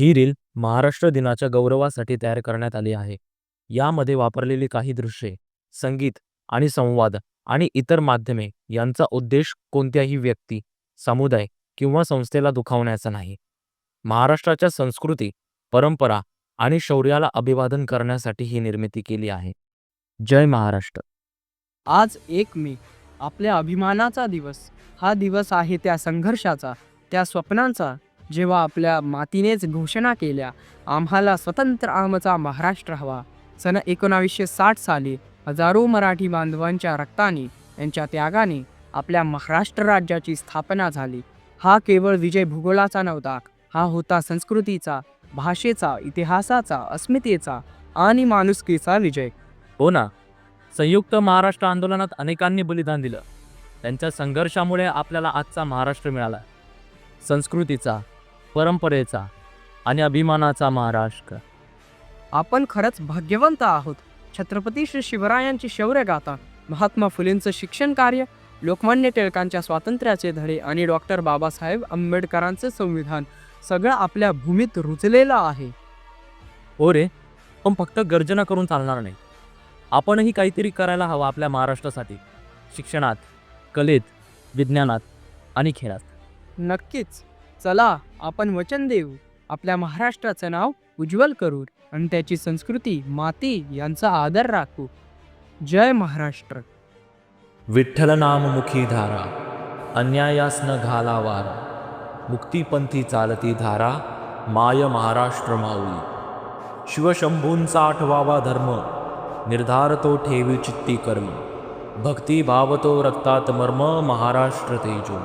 ही reel Maharashtra दिनाच्या गौरवासाठी तयार करण्यात आली आहे. यामध्ये वापरलेली काही दृश्ये, संगीत आणि संवाद आणि इतर माध्यमे यांचा उद्देश कोणत्याही व्यक्ती, समुदाय किंवा संस्थेला दुखावण्याचा नाही. महाराष्ट्राच्या संस्कृती, परंपरा आणि शौर्याला अभिवादन करण्यासाठी ही निर्मिती केली आहे. जय महाराष्ट्र. आज 1 मे आपल्या अभिमानाचा दिवस. हा दिवस आहे त्या संघर्षाचा, त्या स्वप्नांचा, जेव्हा आपल्या मातीनेच घोषणा केल्या, आम्हाला स्वतंत्र आमचा महाराष्ट्र हवा. सन 1960 साली हजारो मराठी बांधवांच्या रक्ताने, यांच्या त्यागाने आपल्या महाराष्ट्र राज्याची स्थापना झाली. हा केवळ विजय भूगोलाचा नव्हता, हा होता संस्कृतीचा, भाषेचा, इतिहासाचा, अस्मितेचा आणि माणुसकीचा विजय. हो ना, संयुक्त महाराष्ट्र आंदोलनात अनेकांनी बलिदान दिलं. त्यांच्या संघर्षामुळे आपल्याला आजचा महाराष्ट्र मिळाला. संस्कृतीचा, परंपरेचा आणि अभिमानाचा महाराष्ट्र. आपण खरंच भाग्यवंत आहोत. छत्रपती श्री शिवरायांची शौर्यगाथा, महात्मा फुलेंचं शिक्षण कार्य, लोकमान्य टिळकांच्या स्वातंत्र्याचे धडे आणि डॉक्टर बाबासाहेब आंबेडकरांचे संविधान सगळं आपल्या भूमीत रुजलेलं आहे. हो रे, पण फक्त गर्जना करून चालणार नाही. आपणही काहीतरी करायला हवं आपल्या महाराष्ट्रासाठी. शिक्षणात, कलेत, विज्ञानात आणि खेळात. नक्कीच. चला आपण वचन देऊ, आपल्या महाराष्ट्राचं नाव उज्ज्वल करू आणि त्याची संस्कृती, माती यांचा आदर राखू. जय महाराष्ट्र. विठ्ठल नाम मुखी धारा, अन्यायास न घाला वारा. मुक्तीपंथी चालती धारा, माय महाराष्ट्र माऊली. शिवशंभूंचा आठवावा धर्म, निर्धार तो ठेवी चित्ती कर्म. भक्ती भाव तो रक्तात मर्म, महाराष्ट्र तेजो.